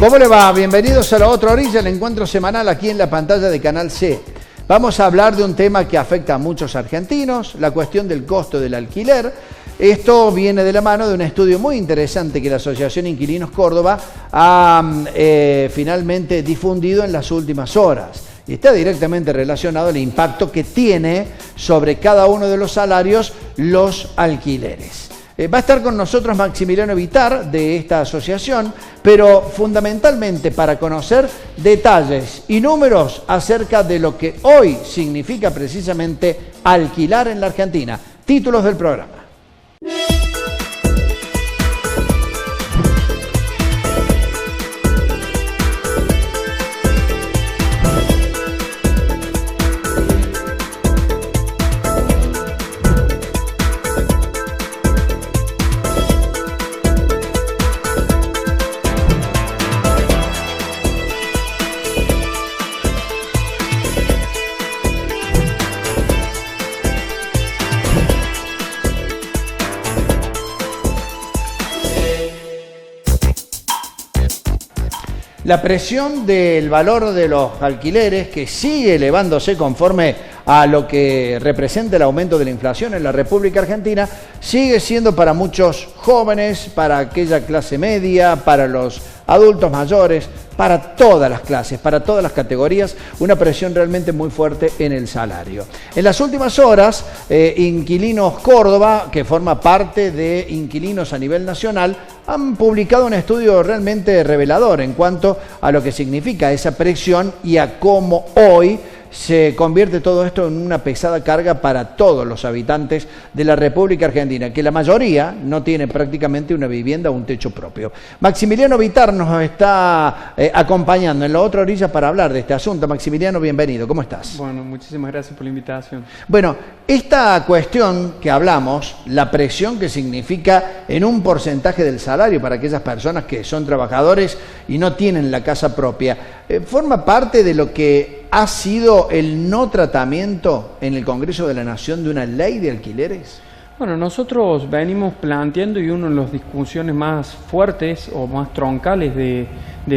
¿Cómo le va? Bienvenidos a La Otra Orilla, el encuentro semanal aquí en la pantalla de Canal C. Vamos a hablar de un tema que afecta a muchos argentinos, la cuestión del costo del alquiler. Esto viene de la mano de un estudio muy interesante que la Asociación Inquilinos Córdoba ha finalmente difundido en las últimas horas. Y está directamente relacionado al impacto que tiene sobre cada uno de los salarios los alquileres. Va a estar con nosotros Maximiliano Vitar de esta asociación, pero fundamentalmente para conocer detalles y números acerca de lo que hoy significa precisamente alquilar en la Argentina. Títulos del programa. La presión del valor de los alquileres, que sigue elevándose conforme a lo que representa el aumento de la inflación en la República Argentina, sigue siendo para muchos jóvenes, para aquella clase media, para los adultos mayores, para todas las clases, para todas las categorías, una presión realmente muy fuerte en el salario. En las últimas horas, Inquilinos Córdoba, que forma parte de Inquilinos a nivel nacional, han publicado un estudio realmente revelador en cuanto a lo que significa esa presión y a cómo hoy se convierte todo esto en una pesada carga para todos los habitantes de la República Argentina, que la mayoría no tiene prácticamente una vivienda o un techo propio. Maximiliano Vitar nos está acompañando en La Otra Orilla para hablar de este asunto. Maximiliano, bienvenido. ¿Cómo estás? Bueno, muchísimas gracias por la invitación. Bueno, esta cuestión que hablamos, la presión que significa en un porcentaje del salario para aquellas personas que son trabajadores y no tienen la casa propia, forma parte de lo que ha sido el no tratamiento en el Congreso de la Nación de una ley de alquileres. Bueno, nosotros venimos planteando, y una de las discusiones más fuertes o más troncales de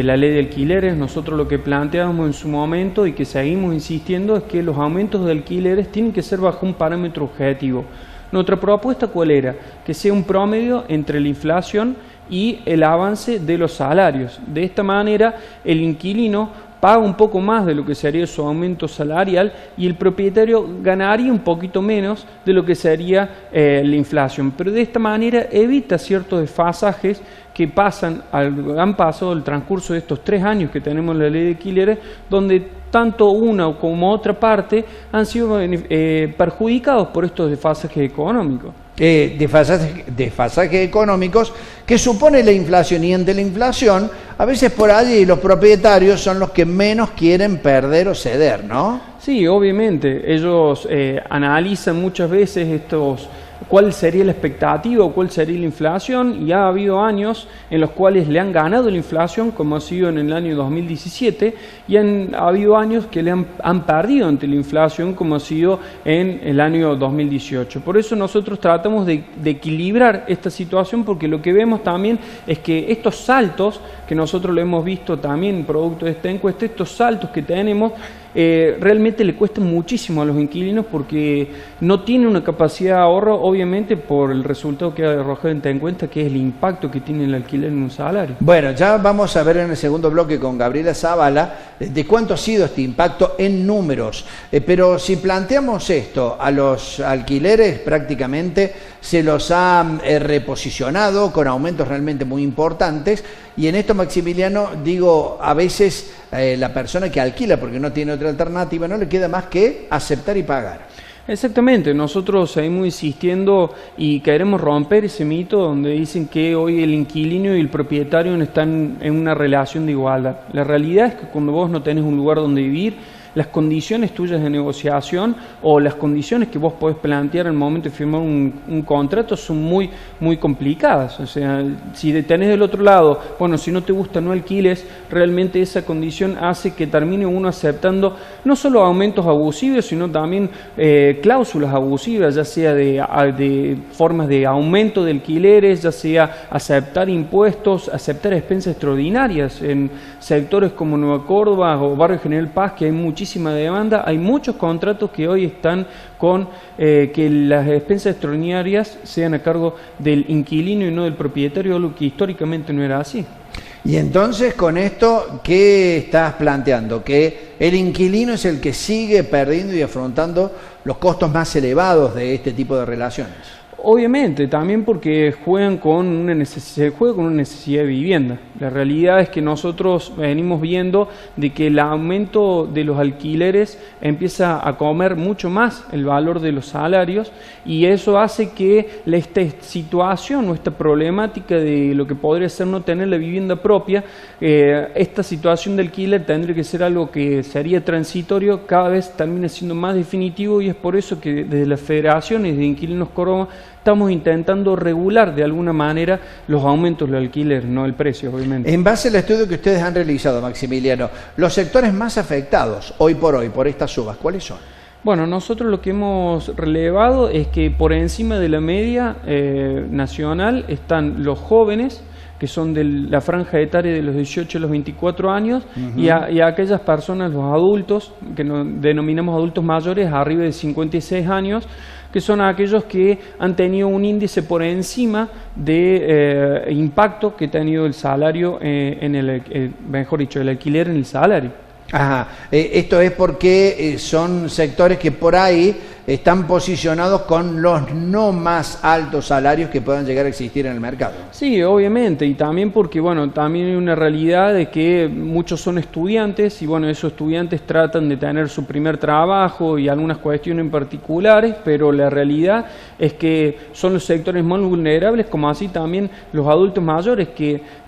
la ley de alquileres, nosotros lo que planteamos en su momento y que seguimos insistiendo es que los aumentos de alquileres tienen que ser bajo un parámetro objetivo. Nuestra propuesta, ¿cuál era? Que sea un promedio entre la inflación y el avance de los salarios. De esta manera, el inquilino paga un poco más de lo que sería su aumento salarial y el propietario ganaría un poquito menos de lo que sería la inflación. Pero de esta manera evita ciertos desfasajes que han pasado el transcurso de estos 3 años que tenemos la ley de alquileres, donde tanto una como otra parte han sido perjudicados por estos desfasajes económicos. Desfasajes económicos que supone la inflación, y ante la inflación a veces por allí los propietarios son los que menos quieren perder o ceder, ¿no? Sí, obviamente, ellos analizan muchas veces cuál sería la expectativa o cuál sería la inflación, y ha habido años en los cuales le han ganado la inflación, como ha sido en el año 2017, y ha habido años que le han perdido ante la inflación, como ha sido en el año 2018. Por eso nosotros tratamos de equilibrar esta situación, porque lo que vemos también es que estos saltos, que nosotros lo hemos visto también producto de esta encuesta, estos saltos que tenemos, realmente le cuesta muchísimo a los inquilinos porque no tienen una capacidad de ahorro, obviamente por el resultado que ha arrojado en esta encuesta, que es el impacto que tiene el alquiler en un salario. Bueno, ya vamos a ver en el segundo bloque con Gabriela Zavala de cuánto ha sido este impacto en números, pero si planteamos esto, a los alquileres prácticamente se los ha reposicionado con aumentos realmente muy importantes, y en esto, Maximiliano, digo, a veces la persona que alquila porque no tiene otra alternativa no le queda más que aceptar y pagar. Exactamente, nosotros seguimos insistiendo y queremos romper ese mito donde dicen que hoy el inquilino y el propietario no están en una relación de igualdad. La realidad es que cuando vos no tenés un lugar donde vivir, las condiciones tuyas de negociación o las condiciones que vos podés plantear al momento de firmar un contrato son muy, muy complicadas. O sea, si tenés del otro lado, bueno, si no te gusta no alquiles, realmente esa condición hace que termine uno aceptando no solo aumentos abusivos, sino también cláusulas abusivas, ya sea de formas de aumento de alquileres, ya sea aceptar impuestos, aceptar expensas extraordinarias. En sectores como Nueva Córdoba o Barrio General Paz, que hay muchísima demanda, hay muchos contratos que hoy están con que las expensas extraordinarias sean a cargo del inquilino y no del propietario, lo que históricamente no era así. Y entonces, con esto, ¿qué estás planteando? Que el inquilino es el que sigue perdiendo y afrontando los costos más elevados de este tipo de relaciones. Obviamente, también porque se juega con una necesidad de vivienda. La realidad es que nosotros venimos viendo de que el aumento de los alquileres empieza a comer mucho más el valor de los salarios, y eso hace que esta situación o esta problemática de lo que podría ser no tener la vivienda propia, esta situación de alquiler tendría que ser algo que sería transitorio, cada vez termina siendo más definitivo, y es por eso que desde las federaciones de Inquilinos Córdoba estamos intentando regular de alguna manera los aumentos del alquiler, no el precio, obviamente. En base al estudio que ustedes han realizado, Maximiliano, los sectores más afectados hoy por estas subas, ¿cuáles son? Bueno, nosotros lo que hemos relevado es que por encima de la media nacional están los jóvenes, que son de la franja etaria de los 18 a los 24 años, y a aquellas personas, los adultos, que denominamos adultos mayores, arriba de 56 años, que son aquellos que han tenido un índice por encima de impacto que ha tenido el salario, mejor dicho, el alquiler en el salario. Ajá. Esto es porque son sectores que por ahí están posicionados con los no más altos salarios que puedan llegar a existir en el mercado. Sí, obviamente, y también porque, bueno, también hay una realidad de que muchos son estudiantes, y bueno, esos estudiantes tratan de tener su primer trabajo y algunas cuestiones en particulares, pero la realidad es que son los sectores más vulnerables, como así también los adultos mayores, que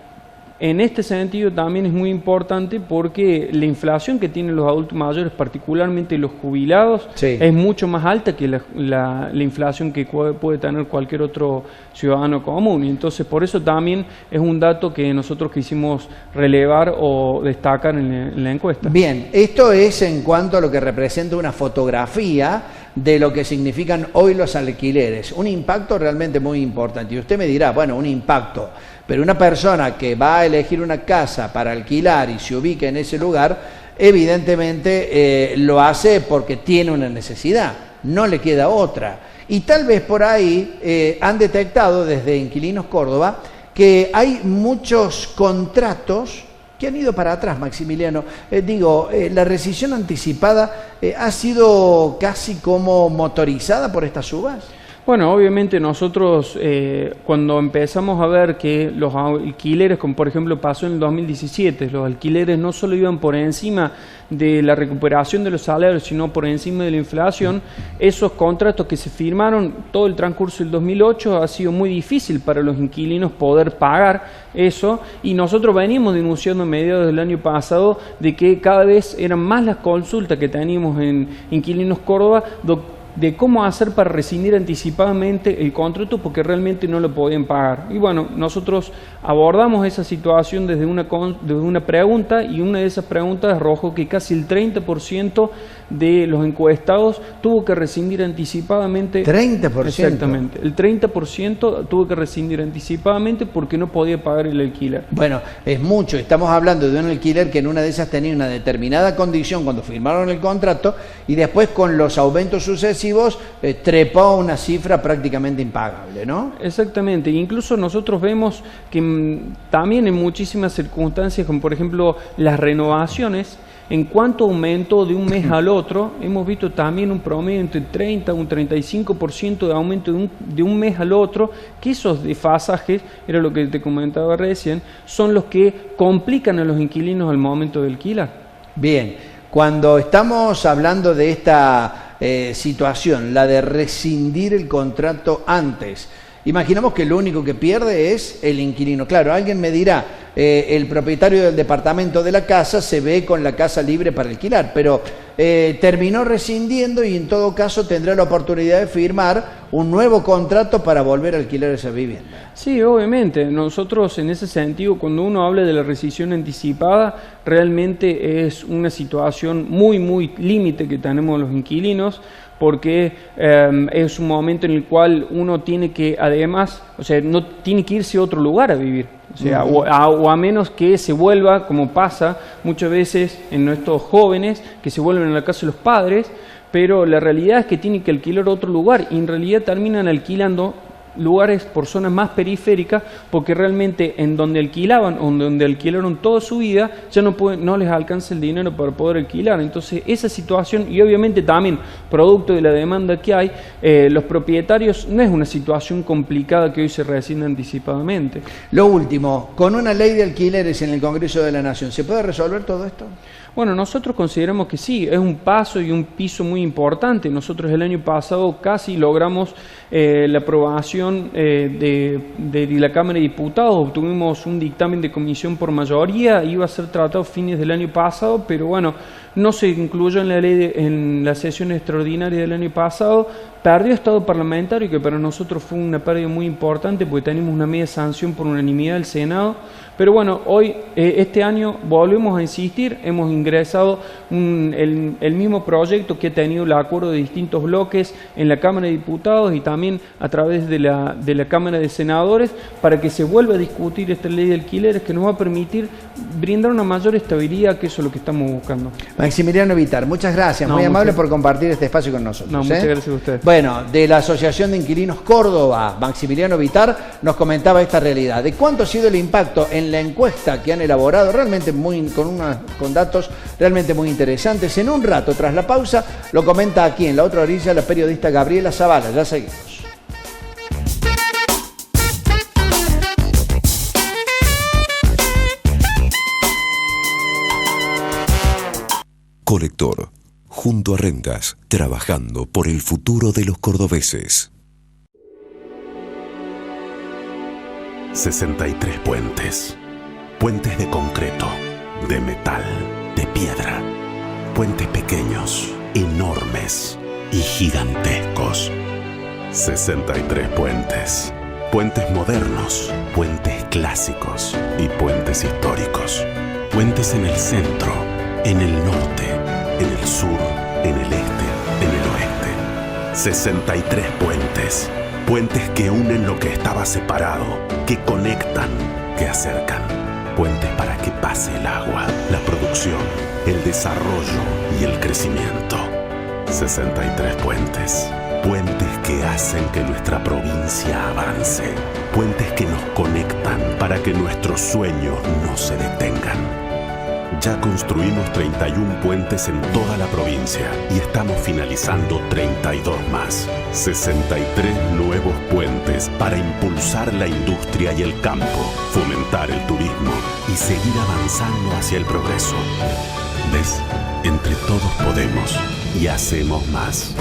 en este sentido también es muy importante porque la inflación que tienen los adultos mayores, particularmente los jubilados, sí, es mucho más alta que la inflación que puede tener cualquier otro ciudadano común. Y entonces por eso también es un dato que nosotros quisimos relevar o destacar en la encuesta. Bien, esto es en cuanto a lo que representa una fotografía de lo que significan hoy los alquileres. Un impacto realmente muy importante. Y usted me dirá, bueno, un impacto, pero una persona que va a elegir una casa para alquilar y se ubica en ese lugar, evidentemente lo hace porque tiene una necesidad, no le queda otra. Y tal vez por ahí han detectado desde Inquilinos Córdoba que hay muchos contratos que han ido para atrás, Maximiliano. La rescisión anticipada ha sido casi como motorizada por estas subas. Bueno, obviamente nosotros cuando empezamos a ver que los alquileres, como por ejemplo pasó en el 2017, los alquileres no solo iban por encima de la recuperación de los salarios, sino por encima de la inflación, esos contratos que se firmaron todo el transcurso del 2008 ha sido muy difícil para los inquilinos poder pagar eso, y nosotros venimos denunciando a mediados del año pasado de que cada vez eran más las consultas que teníamos en Inquilinos Córdoba de cómo hacer para rescindir anticipadamente el contrato porque realmente no lo podían pagar. Y bueno, nosotros abordamos esa situación desde una pregunta, y una de esas preguntas arrojó que casi el 30% de los encuestados tuvo que rescindir anticipadamente. ¿30%? Exactamente, el 30% tuvo que rescindir anticipadamente porque no podía pagar el alquiler. Bueno, es mucho. Estamos hablando de un alquiler que en una de esas tenía una determinada condición cuando firmaron el contrato, y después con los aumentos sucesivos trepó a una cifra prácticamente impagable, ¿no? Exactamente. Incluso nosotros vemos que también en muchísimas circunstancias, como por ejemplo las renovaciones, en cuanto aumento de un mes al otro, hemos visto también un promedio entre 30 y un 35% de aumento de un mes al otro, que esos desfasajes, era lo que te comentaba recién, son los que complican a los inquilinos al momento de alquilar. Bien, cuando estamos hablando de esta situación, la de rescindir el contrato antes, imaginamos que lo único que pierde es el inquilino. Claro, alguien me dirá, el propietario del departamento de la casa se ve con la casa libre para alquilar, pero terminó rescindiendo y en todo caso tendrá la oportunidad de firmar un nuevo contrato para volver a alquilar esa vivienda. Sí, obviamente. Nosotros en ese sentido, cuando uno habla de la rescisión anticipada, realmente es una situación muy límite que tenemos los inquilinos, porque es un momento en el cual uno tiene que, además, o sea, no tiene que irse a otro lugar a vivir. O sea, o a menos que se vuelva, como pasa muchas veces en nuestros jóvenes, que se vuelven a la casa de los padres, pero la realidad es que tienen que alquilar otro lugar y en realidad terminan alquilando lugares por zonas más periféricas, porque realmente en donde alquilaban o donde alquilaron toda su vida ya no les alcanza el dinero para poder alquilar. Entonces esa situación, y obviamente también producto de la demanda que hay, los propietarios, no es una situación complicada que hoy se rescinde anticipadamente. Lo último, con una ley de alquileres en el Congreso de la Nación, ¿se puede resolver todo esto? Bueno, nosotros consideramos que sí, es un paso y un piso muy importante. Nosotros el año pasado casi logramos la aprobación de la Cámara de Diputados, obtuvimos un dictamen de comisión por mayoría, iba a ser tratado a fines del año pasado, pero bueno, no se incluyó en la ley en la sesión extraordinaria del año pasado, perdió estado parlamentario, que para nosotros fue una pérdida muy importante porque tenemos una media sanción por unanimidad del Senado. Pero bueno, hoy, este año, volvemos a insistir, hemos ingresado el mismo proyecto que ha tenido el acuerdo de distintos bloques en la Cámara de Diputados y también a través de la Cámara de Senadores, para que se vuelva a discutir esta ley de alquileres que nos va a permitir brindar una mayor estabilidad, que eso es lo que estamos buscando. Maximiliano Vitar, muchas gracias, muy amable por compartir este espacio con nosotros. No, muchas gracias a usted. Bueno, de la Asociación de Inquilinos Córdoba, Maximiliano Vitar nos comentaba esta realidad. ¿De cuánto ha sido el impacto en la encuesta que han elaborado? Realmente con datos realmente muy interesantes. En un rato, tras la pausa, lo comenta aquí en la otra orilla la periodista Gabriela Zavala. Ya seguimos. Colector, junto a Rentas, trabajando por el futuro de los cordobeses. 63 puentes. Puentes de concreto, de metal, de piedra. Puentes pequeños, enormes y gigantescos. 63 puentes. Puentes modernos, puentes clásicos y puentes históricos. Puentes en el centro, en el norte, en el sur, en el este, en el oeste. 63 puentes. Puentes que unen lo que estaba separado, que conectan, que acercan. Puentes para que pase el agua, la producción, el desarrollo y el crecimiento. 63 puentes. Puentes que hacen que nuestra provincia avance. Puentes que nos conectan para que nuestros sueños no se detengan. Ya construimos 31 puentes en toda la provincia y estamos finalizando 32 más. 63 nuevos puentes para impulsar la industria y el campo, fomentar el turismo y seguir avanzando hacia el progreso. ¿Ves? Entre todos podemos y hacemos más.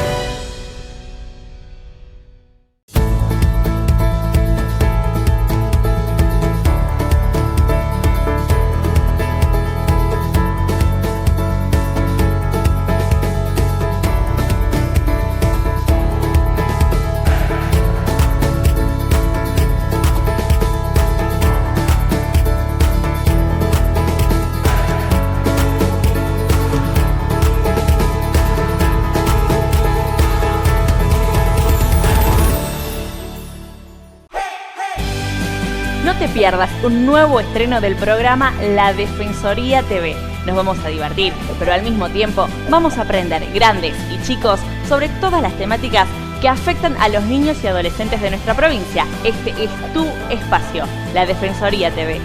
Pierdas un nuevo estreno del programa La Defensoría TV. Nos vamos a divertir, pero al mismo tiempo vamos a aprender, grandes y chicos, sobre todas las temáticas que afectan a los niños y adolescentes de nuestra provincia. Este es tu espacio, La Defensoría TV.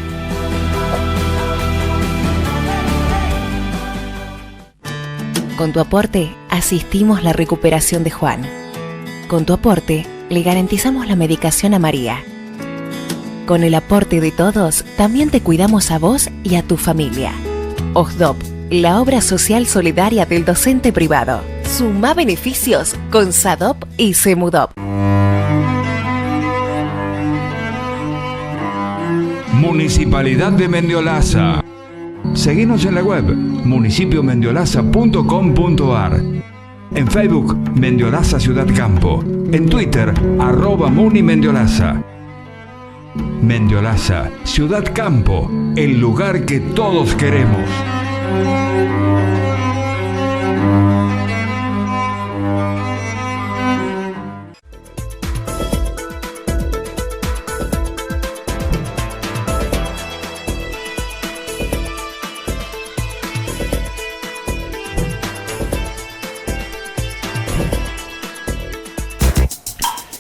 Con tu aporte, asistimos la recuperación de Juan. Con tu aporte, le garantizamos la medicación a María. Con el aporte de todos, también te cuidamos a vos y a tu familia. OSDOP, la obra social solidaria del docente privado. Suma beneficios con SADOP y SEMUDOP. Municipalidad de Mendiolaza. Seguinos en la web municipiomendolaza.com.ar. En Facebook, Mendiolaza Ciudad Campo. En Twitter, @MuniMendiolaza. Mendiolaza, Ciudad Campo, el lugar que todos queremos.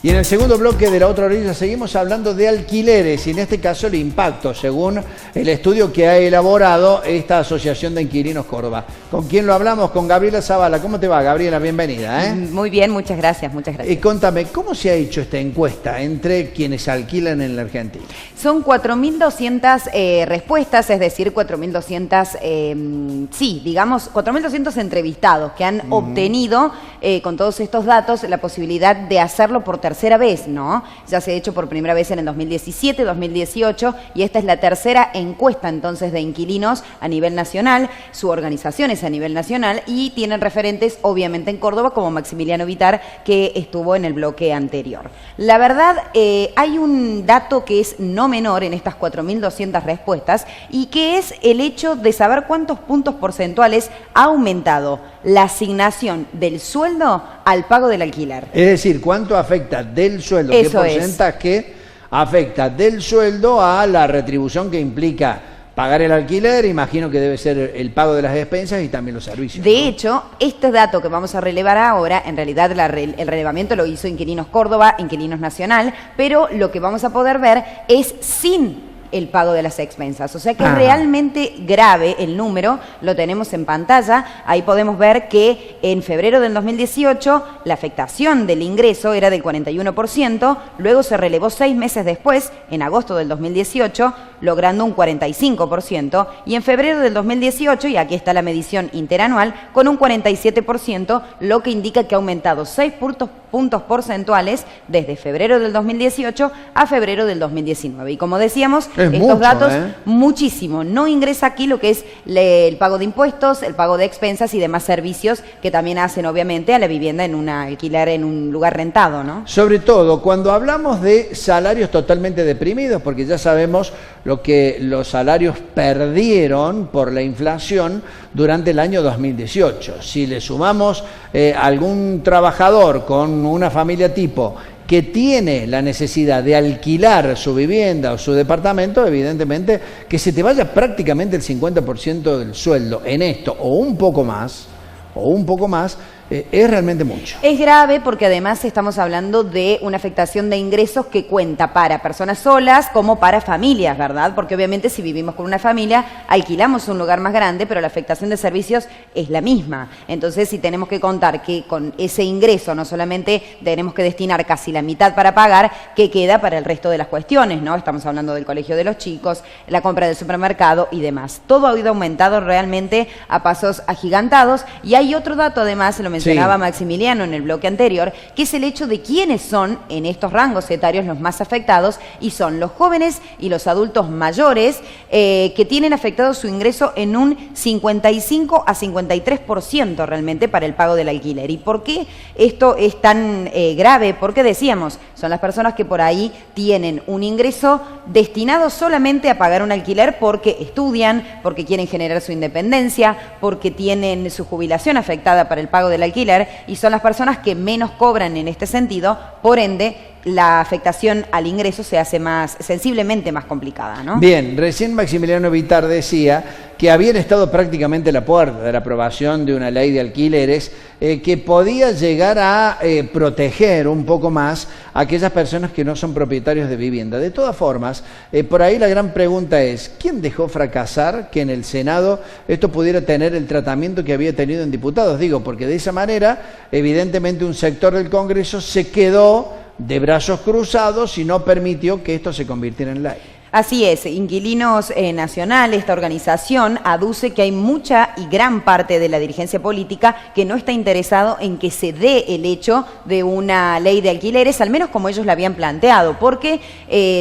Y en el segundo bloque de La Otra Orilla seguimos hablando de alquileres y en este caso el impacto, según el estudio que ha elaborado esta Asociación de Inquilinos Córdoba. ¿Con quién lo hablamos? Con Gabriela Zavala. ¿Cómo te va, Gabriela? Bienvenida. Muy bien, muchas gracias, muchas gracias. Y contame, ¿cómo se ha hecho esta encuesta entre quienes alquilan en la Argentina? Son 4.200 respuestas, es decir, 4.200, 4.200 entrevistados que han obtenido con todos estos datos la posibilidad de hacerlo por tercera vez, ¿no? Ya se ha hecho por primera vez en el 2017, 2018 y esta es la tercera encuesta entonces de inquilinos a nivel nacional. Su organización es a nivel nacional y tienen referentes obviamente en Córdoba como Maximiliano Vitar, que estuvo en el bloque anterior. La verdad, hay un dato que es no menor en estas 4.200 respuestas y que es el hecho de saber cuántos puntos porcentuales ha aumentado la asignación del sueldo al pago del alquiler. Es decir, ¿cuánto afecta del sueldo? Eso ¿Qué porcentaje afecta del sueldo a la retribución que implica pagar el alquiler? Imagino que debe ser el pago de las despensas y también los servicios. De hecho, este dato que vamos a relevar ahora, en realidad el relevamiento lo hizo Inquilinos Córdoba, Inquilinos Nacional, pero lo que vamos a poder ver es sin el pago de las expensas. O sea que es realmente grave el número, lo tenemos en pantalla. Ahí podemos ver que en febrero del 2018 la afectación del ingreso era del 41%, luego se relevó 6 meses después, en agosto del 2018, logrando un 45%, y en febrero del 2018, y aquí está la medición interanual, con un 47%, lo que indica que ha aumentado 6 puntos porcentuales desde febrero del 2018 a febrero del 2019. Y como decíamos, estos datos, muchísimo. No ingresa aquí lo que es el pago de impuestos, el pago de expensas y demás servicios que también hacen, obviamente, a la vivienda en un alquiler en un lugar rentado, ¿no? Sobre todo, cuando hablamos de salarios totalmente deprimidos, porque ya sabemos lo que los salarios perdieron por la inflación durante el año 2018. Si le sumamos algún trabajador con una familia tipo que tiene la necesidad de alquilar su vivienda o su departamento, evidentemente que se te vaya prácticamente el 50% del sueldo en esto o un poco más, es realmente mucho. Es grave porque además estamos hablando de una afectación de ingresos que cuenta para personas solas como para familias, ¿verdad? Porque obviamente si vivimos con una familia, alquilamos un lugar más grande, pero la afectación de servicios es la misma. Entonces, si tenemos que contar que con ese ingreso no solamente tenemos que destinar casi la mitad para pagar, ¿qué queda para el resto de las cuestiones, ¿no? Estamos hablando del colegio de los chicos, la compra del supermercado y demás. Todo ha ido aumentado realmente a pasos agigantados y hay otro dato además, lo mencionaba Maximiliano en el bloque anterior, que es el hecho de quiénes son en estos rangos etarios los más afectados, y son los jóvenes y los adultos mayores que tienen afectado su ingreso en un 55 a 53% realmente para el pago del alquiler. ¿Y por qué esto es tan grave? Porque decíamos, son las personas que por ahí tienen un ingreso destinado solamente a pagar un alquiler porque estudian, porque quieren generar su independencia, porque tienen su jubilación afectada para el pago del alquiler, y son las personas que menos cobran en este sentido, por ende la afectación al ingreso se hace sensiblemente más complicada, ¿no? Bien, recién Maximiliano Vitar decía que habían estado prácticamente a la puerta de la aprobación de una ley de alquileres que podía llegar a proteger un poco más a aquellas personas que no son propietarios de vivienda. De todas formas, por ahí la gran pregunta es, ¿quién dejó fracasar que en el Senado esto pudiera tener el tratamiento que había tenido en diputados? Digo, porque de esa manera, evidentemente un sector del Congreso se quedó de brazos cruzados y no permitió que esto se convirtiera en ley. Así es, Inquilinos Nacional, esta organización, aduce que hay mucha y gran parte de la dirigencia política que no está interesado en que se dé el hecho de una ley de alquileres, al menos como ellos la habían planteado, porque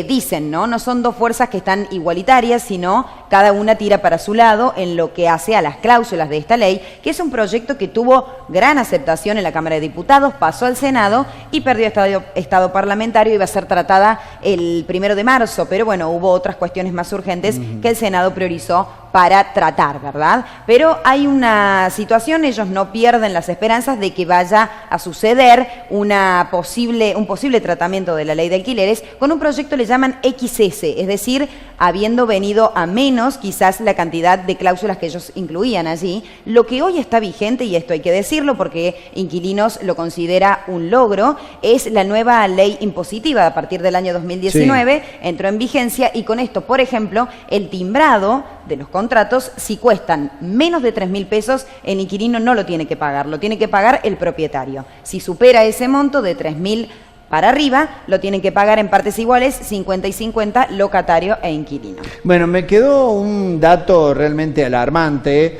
dicen, ¿no? No son dos fuerzas que están igualitarias, sino cada una tira para su lado en lo que hace a las cláusulas de esta ley, que es un proyecto que tuvo gran aceptación en la Cámara de Diputados, pasó al Senado y perdió estado parlamentario y va a ser tratada el 1 de marzo, pero bueno, hubo otras cuestiones más urgentes que el Senado priorizó para tratar, ¿verdad? Pero hay una situación, ellos no pierden las esperanzas de que vaya a suceder un posible tratamiento de la ley de alquileres con un proyecto le llaman XS, es decir, habiendo venido a menos quizás la cantidad de cláusulas que ellos incluían allí. Lo que hoy está vigente, y esto hay que decirlo porque Inquilinos lo considera un logro, es la nueva ley impositiva a partir del año 2019, entró en vigencia y con esto, por ejemplo, el timbrado de los contratos, si cuestan menos de 3.000 pesos, el inquilino no lo tiene que pagar, lo tiene que pagar el propietario. Si supera ese monto de 3.000 para arriba, lo tienen que pagar en partes iguales, 50 y 50, locatario e inquilino. Bueno, me quedó un dato realmente alarmante,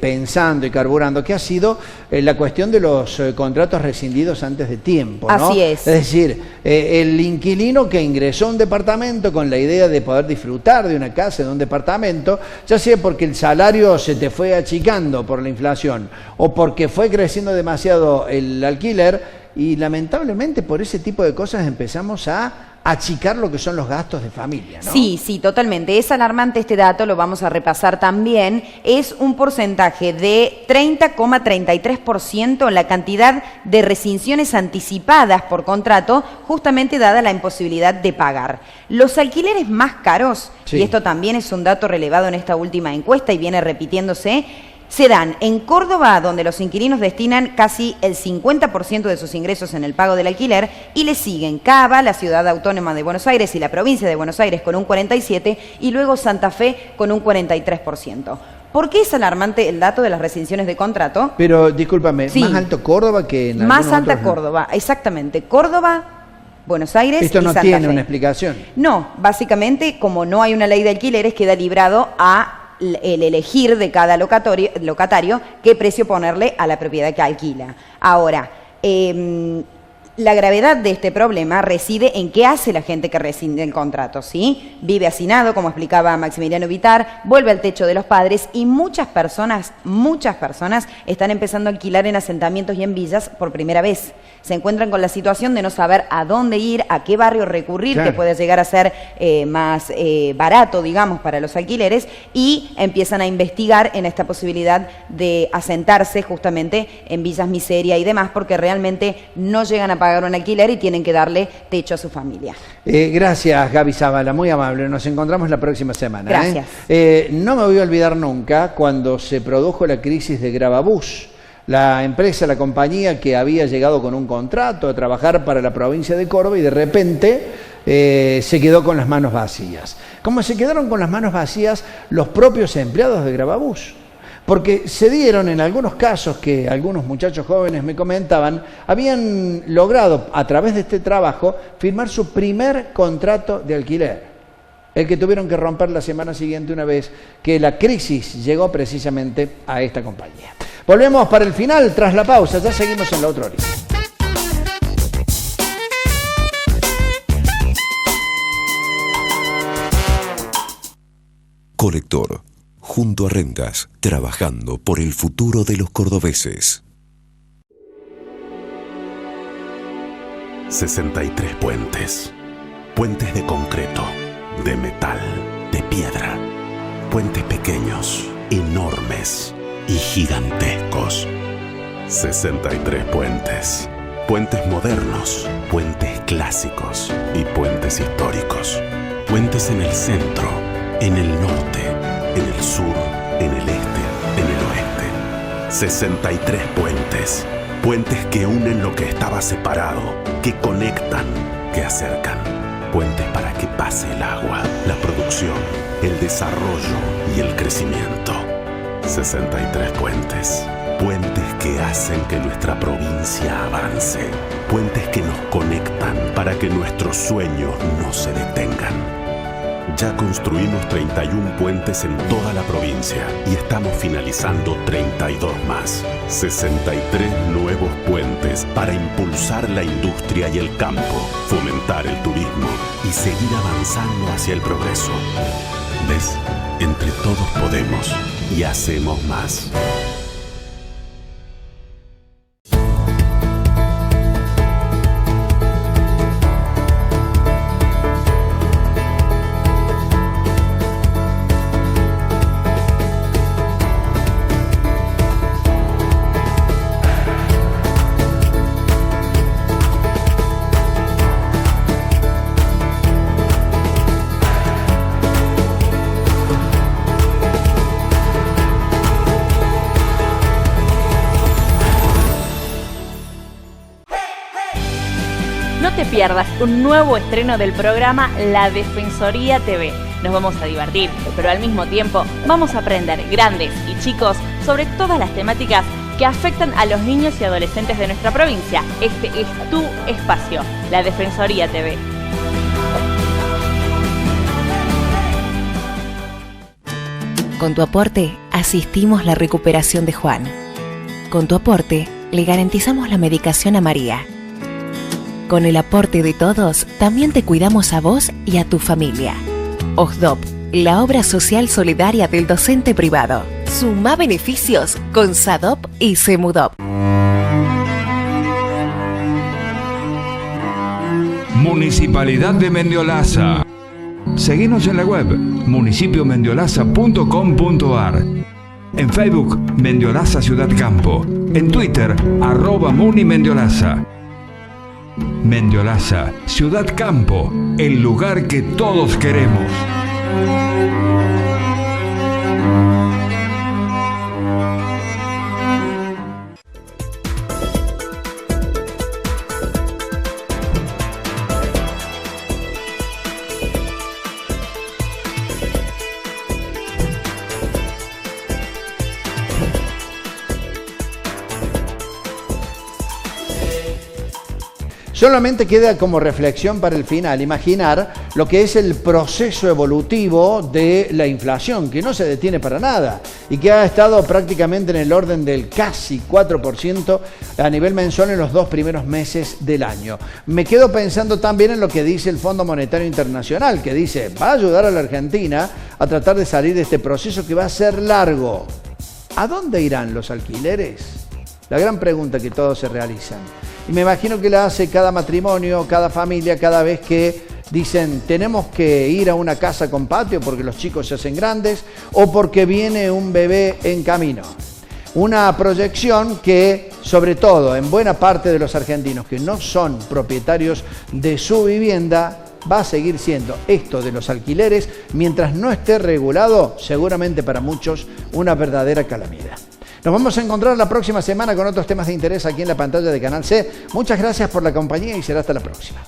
pensando y carburando, que ha sido la cuestión de los contratos rescindidos antes de tiempo, ¿no? Así es. Es decir, el inquilino que ingresó a un departamento con la idea de poder disfrutar de una casa, de un departamento, ya sea porque el salario se te fue achicando por la inflación o porque fue creciendo demasiado el alquiler, y lamentablemente por ese tipo de cosas empezamos a achicar lo que son los gastos de familia, ¿no? Sí, sí, totalmente. Es alarmante este dato, lo vamos a repasar también. Es un porcentaje de 30,33% la cantidad de rescinsiones anticipadas por contrato, justamente dada la imposibilidad de pagar. Los alquileres más caros, sí, y esto también es un dato relevado en esta última encuesta y viene repitiéndose, se dan en Córdoba, donde los inquilinos destinan casi el 50% de sus ingresos en el pago del alquiler, y le siguen Cava, la ciudad autónoma de Buenos Aires y la provincia de Buenos Aires con un 47%, y luego Santa Fe con un 43%. ¿Por qué es alarmante el dato de las rescinsiones de contrato? Pero, discúlpame, sí, ¿más alto Córdoba que en más alta otros, Córdoba, no? Exactamente. Córdoba, Buenos Aires y Santa Fe. ¿Esto no tiene una explicación? No, básicamente, como no hay una ley de alquileres, queda librado a el elegir de cada locatario qué precio ponerle a la propiedad que alquila. Ahora, la gravedad de este problema reside en qué hace la gente que rescinde el contrato, ¿sí? Vive hacinado, como explicaba Maximiliano Vitar, vuelve al techo de los padres y muchas personas están empezando a alquilar en asentamientos y en villas por primera vez. Se encuentran con la situación de no saber a dónde ir, a qué barrio recurrir, claro, que puede llegar a ser más barato, digamos, para los alquileres, y empiezan a investigar en esta posibilidad de asentarse justamente en villas miseria y demás, porque realmente no llegan a pagar un alquiler y tienen que darle techo a su familia. Gracias, Gaby Zavala, muy amable. Nos encontramos la próxima semana. Gracias. No me voy a olvidar nunca cuando se produjo la crisis de Gravabús, la empresa, la compañía que había llegado con un contrato a trabajar para la provincia de Córdoba y de repente se quedó con las manos vacías. ¿Cómo se quedaron con las manos vacías los propios empleados de Gravabús? Porque se dieron en algunos casos que algunos muchachos jóvenes me comentaban, habían logrado a través de este trabajo firmar su primer contrato de alquiler, el que tuvieron que romper la semana siguiente una vez que la crisis llegó precisamente a esta compañía. Volvemos para el final, tras la pausa, ya seguimos en la otra orilla. Colector, junto a Rentas, trabajando por el futuro de los cordobeses. 63 puentes. Puentes de concreto, de metal, de piedra. Puentes pequeños, enormes y gigantescos. 63 puentes. Puentes modernos, puentes clásicos y puentes históricos. Puentes en el centro, en el norte, en el sur, en el este, en el oeste. 63 puentes. Puentes que unen lo que estaba separado, que conectan, que acercan. Puentes para que pase el agua, la producción, el desarrollo y el crecimiento. 63 puentes. Puentes que hacen que nuestra provincia avance. Puentes que nos conectan para que nuestros sueños no se detengan. Ya construimos 31 puentes en toda la provincia y estamos finalizando 32 más. 63 nuevos puentes para impulsar la industria y el campo, fomentar el turismo y seguir avanzando hacia el progreso. ¿Ves? Entre todos podemos y hacemos más. No te pierdas un nuevo estreno del programa La Defensoría TV. Nos vamos a divertir, pero al mismo tiempo vamos a aprender, grandes y chicos, sobre todas las temáticas que afectan a los niños y adolescentes de nuestra provincia. Este es tu espacio, La Defensoría TV. Con tu aporte, asistimos la recuperación de Juan. Con tu aporte, le garantizamos la medicación a María. Con el aporte de todos, también te cuidamos a vos y a tu familia. OSDOP, la obra social solidaria del docente privado. Suma beneficios con SADOP y SEMUDOP. Municipalidad de Mendiolaza. Seguinos en la web municipiomendiolaza.com.ar. En Facebook, Mendiolaza Ciudad Campo. En Twitter, @MuniMendiolaza. Mendiolaza, Ciudad Campo, el lugar que todos queremos. Solamente queda como reflexión para el final imaginar lo que es el proceso evolutivo de la inflación, que no se detiene para nada y que ha estado prácticamente en el orden del casi 4% a nivel mensual en los 2 primeros meses del año. Me quedo pensando también en lo que dice el Fondo Monetario Internacional, que dice, va a ayudar a la Argentina a tratar de salir de este proceso que va a ser largo. ¿A dónde irán los alquileres? La gran pregunta que todos se realizan. Y me imagino que la hace cada matrimonio, cada familia, cada vez que dicen tenemos que ir a una casa con patio porque los chicos se hacen grandes o porque viene un bebé en camino. Una proyección que, sobre todo en buena parte de los argentinos que no son propietarios de su vivienda, va a seguir siendo esto de los alquileres, mientras no esté regulado, seguramente para muchos una verdadera calamidad. Nos vamos a encontrar la próxima semana con otros temas de interés aquí en la pantalla de Canal C. Muchas gracias por la compañía y será hasta la próxima.